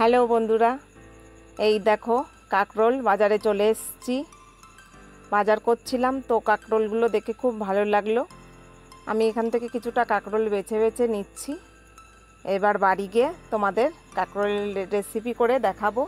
Hello বন্ধুরা, এই দেখো কাঁকরোল বাজারে চলে এসেছি। বাজার করছিলাম তো কাঁকরোলগুলো দেখে খুব ভালো লাগলো। আমি এখান থেকে কিছুটা কাঁকরোল বেছে বেছে নিচ্ছি। এবার বাড়ি গিয়ে তোমাদের কাঁকরোলের রেসিপি করে দেখাবো।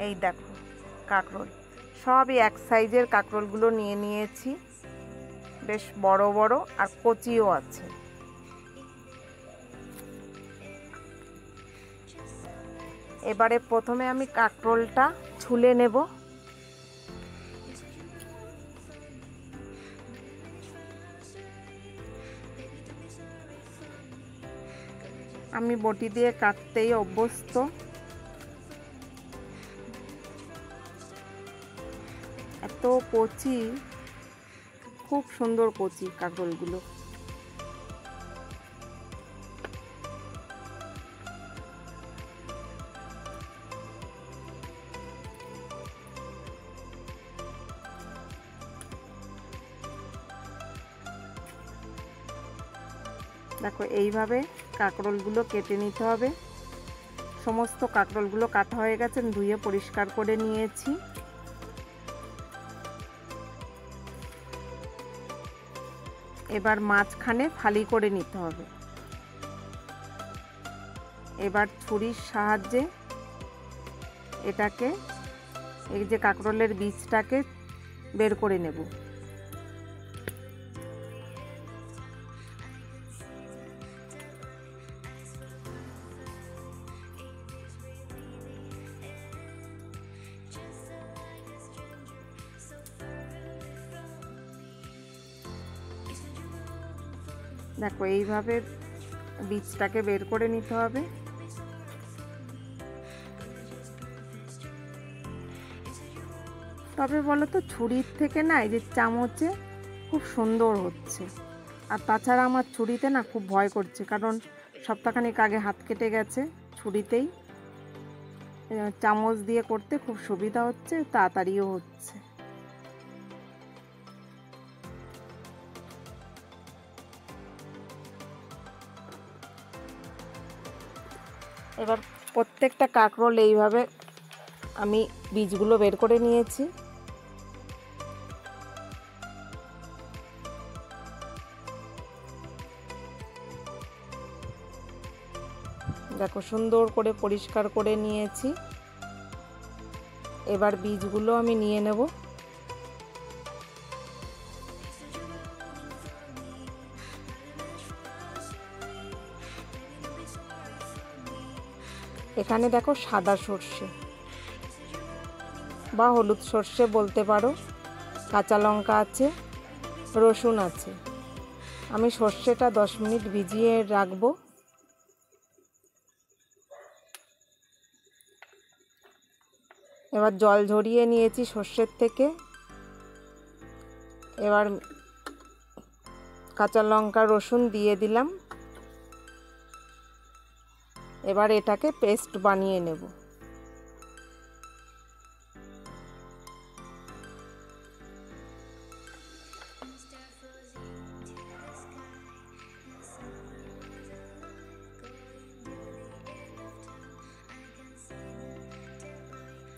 এই দেখো কাঁকরোল, সবই এক সাইজের কাঁকরোলগুলো নিয়ে নিয়েছি, বেশ বড় বড় আর কচিও আছে। এবারে প্রথমে আমি কাঁকরোলটা ছুলে নেব। আমি বটি দিয়ে কাটতেই অভ্যস্ত। এত কচি, খুব সুন্দর কচি কাঁকরোলগুলো। দেখো এইভাবে কাঁকরোলগুলো কেটে নিতে হবে। সমস্ত কাঁকরোলগুলো কাটা হয়ে গেছে, ধুয়ে পরিষ্কার করে নিয়েছি। এবার মাঝখানে ফালি করে নিতে হবে। এবার ছুরির সাহায্যে এটাকে, এই যে কাঁকরোলের বীজটাকে বের করে নেব। দেখো এইভাবে বীজটাকে বের করে নিতে হবে। তবে বলো তো, ছুরির থেকে না এই যে চামচে খুব সুন্দর হচ্ছে। আর তাছাড়া আমার ছুরিতে না খুব ভয় করছে, কারণ সপ্তাহখানেক আগে হাত কেটে গেছে। ছুরিতেই চামচ দিয়ে করতে খুব সুবিধা হচ্ছে, তাড়াতাড়িও হচ্ছে। এবার প্রত্যেকটা কাঁকরোল এইভাবে আমি বীজগুলো বের করে নিয়েছি। দেখো সুন্দর করে পরিষ্কার করে নিয়েছি। এবার বীজগুলো আমি নিয়ে নেব। এখানে দেখো সাদা সর্ষে বা হলুদ সর্ষে বলতে পারো, কাঁচা লঙ্কা আছে, রসুন আছে। আমি সর্ষেটা 10 মিনিট ভিজিয়ে রাখবো। এবার জল ঝরিয়ে নিয়েছি সর্ষের থেকে। এবার কাঁচা লঙ্কা রসুন দিয়ে দিলাম। এবার এটাকে পেস্ট বানিয়ে নেব।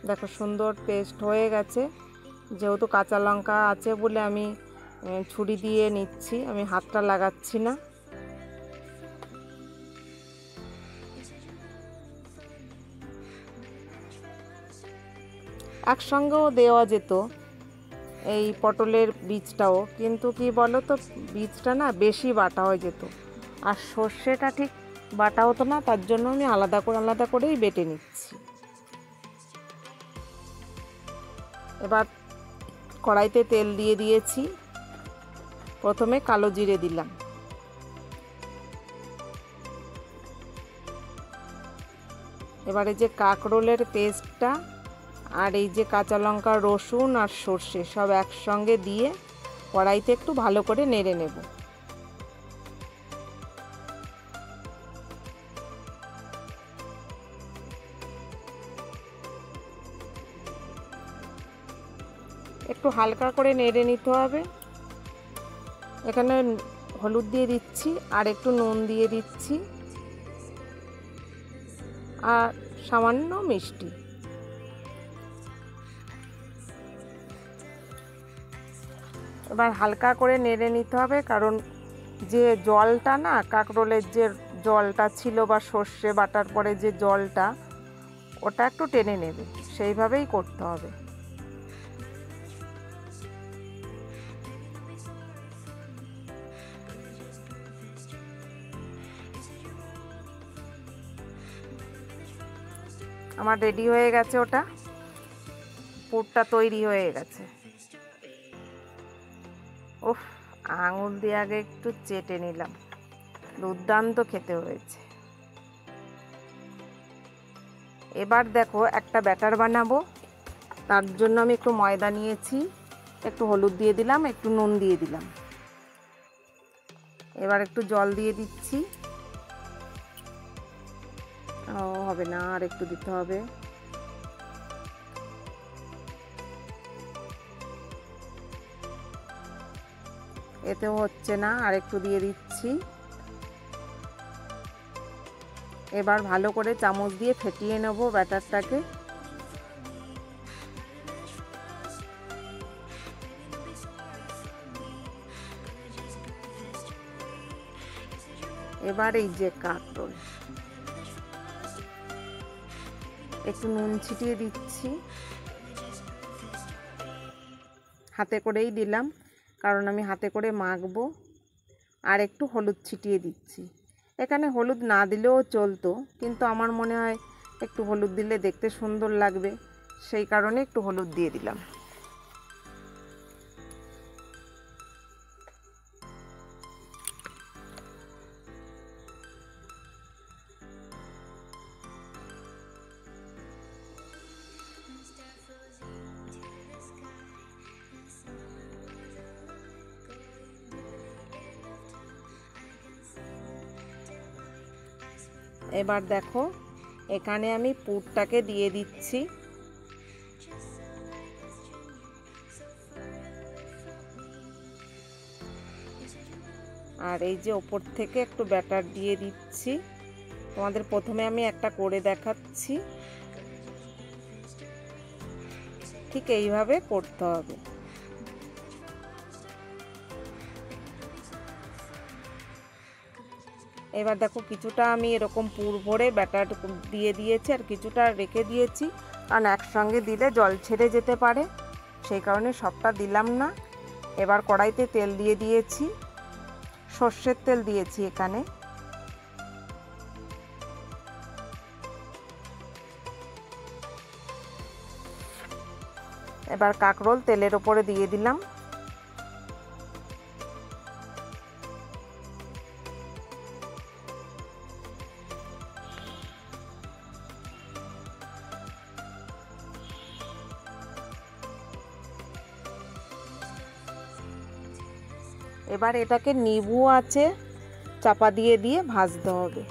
দেখো সুন্দর পেস্ট হয়ে গেছে। যেহেতু কাঁচা লঙ্কা আছে বলে আমি ছুরি দিয়ে নিচ্ছি, আমি হাতটা লাগাচ্ছি না। একসঙ্গেও দেওয়া যেত এই পটলের বীজটাও, কিন্তু কি বলো তো, বীজটা না বেশি বাটা হয়ে যেত, আর সর্ষেটা ঠিক বাটা হতো না। তার জন্য আমি আলাদা করেই বেটে নিচ্ছি। এবার কড়াইতে তেল দিয়ে দিয়েছি। প্রথমে কালো জিরে দিলাম। এবারে যে কাঁকরোলের পেস্টটা আর এই যে কাঁচা লঙ্কা রসুন আর সর্ষে সব একসঙ্গে দিয়ে কড়াইতে একটু ভালো করে নেড়ে নেব। একটু হালকা করে নেড়ে নিতে হবে। এখানে হলুদ দিয়ে দিচ্ছি, আর একটু নুন দিয়ে দিচ্ছি, আর সামান্য মিষ্টি। এবার হালকা করে নেড়ে নিতে হবে, কারণ যে জলটা না, কাঁকরোলের যে জলটা ছিল বা সর্ষে বাটার পরে যে জলটা, ওটা একটু টেনে নেবে, সেইভাবেই করতে হবে। আমার রেডি হয়ে গেছে, ওটা পুরটা তৈরি হয়ে গেছে। উফ, আঙুল দিয়ে আগে একটু চেটে নিলাম, দুর্দান্ত খেতে হয়েছে। এবার দেখো একটা ব্যাটার বানাবো। তার জন্য আমি একটু ময়দা নিয়েছি, একটু হলুদ দিয়ে দিলাম, একটু নুন দিয়ে দিলাম। এবার একটু জল দিয়ে দিচ্ছি। হবে না, আর একটু দিতে হবে। এতেও হচ্ছে না, আর একটু দিয়ে দিচ্ছি। এবার ভালো করে চামচ দিয়ে ফেটিয়ে নেব ব্যাটারটাকে। এবার এই যে কাঁকরোল, একটু নুন ছিটিয়ে দিচ্ছি, হাতে করেই দিলাম, কারণ আমি হাতে করে মাখবো। আর একটু হলুদ ছিটিয়ে দিচ্ছি। এখানে হলুদ না দিলেও চলতো, কিন্তু আমার মনে হয় একটু হলুদ দিলে দেখতে সুন্দর লাগবে, সেই কারণে একটু হলুদ দিয়ে দিলাম। এবার দেখো, এখানে আমি পুরটাকে দিয়ে দিচ্ছি। আর এই যে ওপর থেকে একটু ব্যাটার দিয়ে দিচ্ছি। তোমাদের প্রথমে আমি একটা করে দেখাচ্ছি, ঠিক এইভাবে করতে হবে। এবার দেখো, কিছুটা আমি এরকম পুর ভরে ব্যাটার দিয়ে দিয়েছি, আর কিছুটা রেখে দিয়েছি, কারণ একসঙ্গে দিলে জল ছেড়ে যেতে পারে, সেই কারণে সবটা দিলাম না। এবার কড়াইতে তেল দিয়ে দিয়েছি, সর্ষের তেল দিয়েছি এখানে। এবার কাঁকরোল তেলের ওপরে দিয়ে দিলাম। এবার এটাকে নিভু আছে চাপা দিয়ে দিয়ে ভাজতে হবে।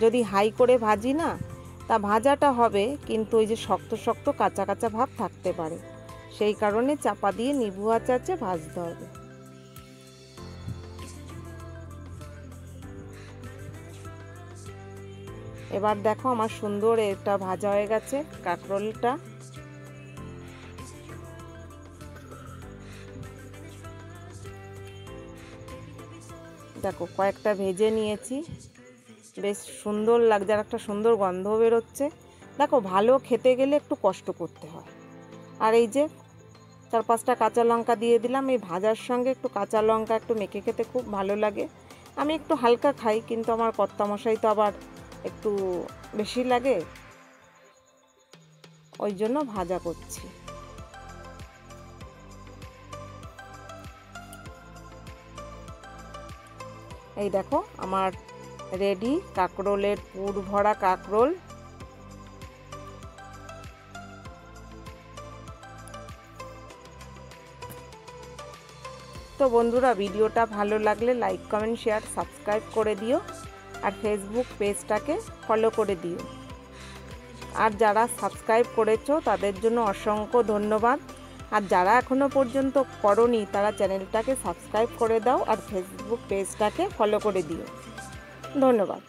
যদি হাই করে ভাজি না, তা ভাজাটা হবে, কিন্তু ওই যে শক্ত শক্ত কাঁচা কাঁচা ভাব থাকতে পারে, সেই কারণে চাপা দিয়ে নিভু আছে ভাজতে হবে। এবার দেখো, আমার সুন্দর এটা ভাজা হয়ে গেছে কাঁকরোলটা। দেখো, কয়েকটা ভেজে নিয়েছি, বেশ সুন্দর লাগছে, আর একটা সুন্দর গন্ধ বেরোচ্ছে। দেখো, ভালো খেতে গেলে একটু কষ্ট করতে হয়। আর এই যে 4-5টা কাঁচা লঙ্কা দিয়ে দিলাম। এই ভাজার সঙ্গে একটু কাঁচা লঙ্কা একটু মেখে খেতে খুব ভালো লাগে। আমি একটু হালকা খাই, কিন্তু আমার কর্তামশাই তো আবার একটু বেশি লাগে, ওই জন্য ভাজা করছি। এই দেখো, আমার রেডি কাঁকরোলের পুর ভরা কাঁকরোল। তো বন্ধুরা, ভিডিওটা ভালো লাগলে লাইক কমেন্ট শেয়ার সাবস্ক্রাইব করে দিও, আর ফেসবুক পেজটাকে ফলো করে দিও। আর যারা সাবস্ক্রাইব করেছো তাদের জন্য অসংখ্য ধন্যবাদ। আর যারা এখনও পর্যন্ত করোনি তারা চ্যানেলটাকে সাবস্ক্রাইব করে দাও আর ফেসবুক পেজটাকে ফলো করে দিও। ধন্যবাদ।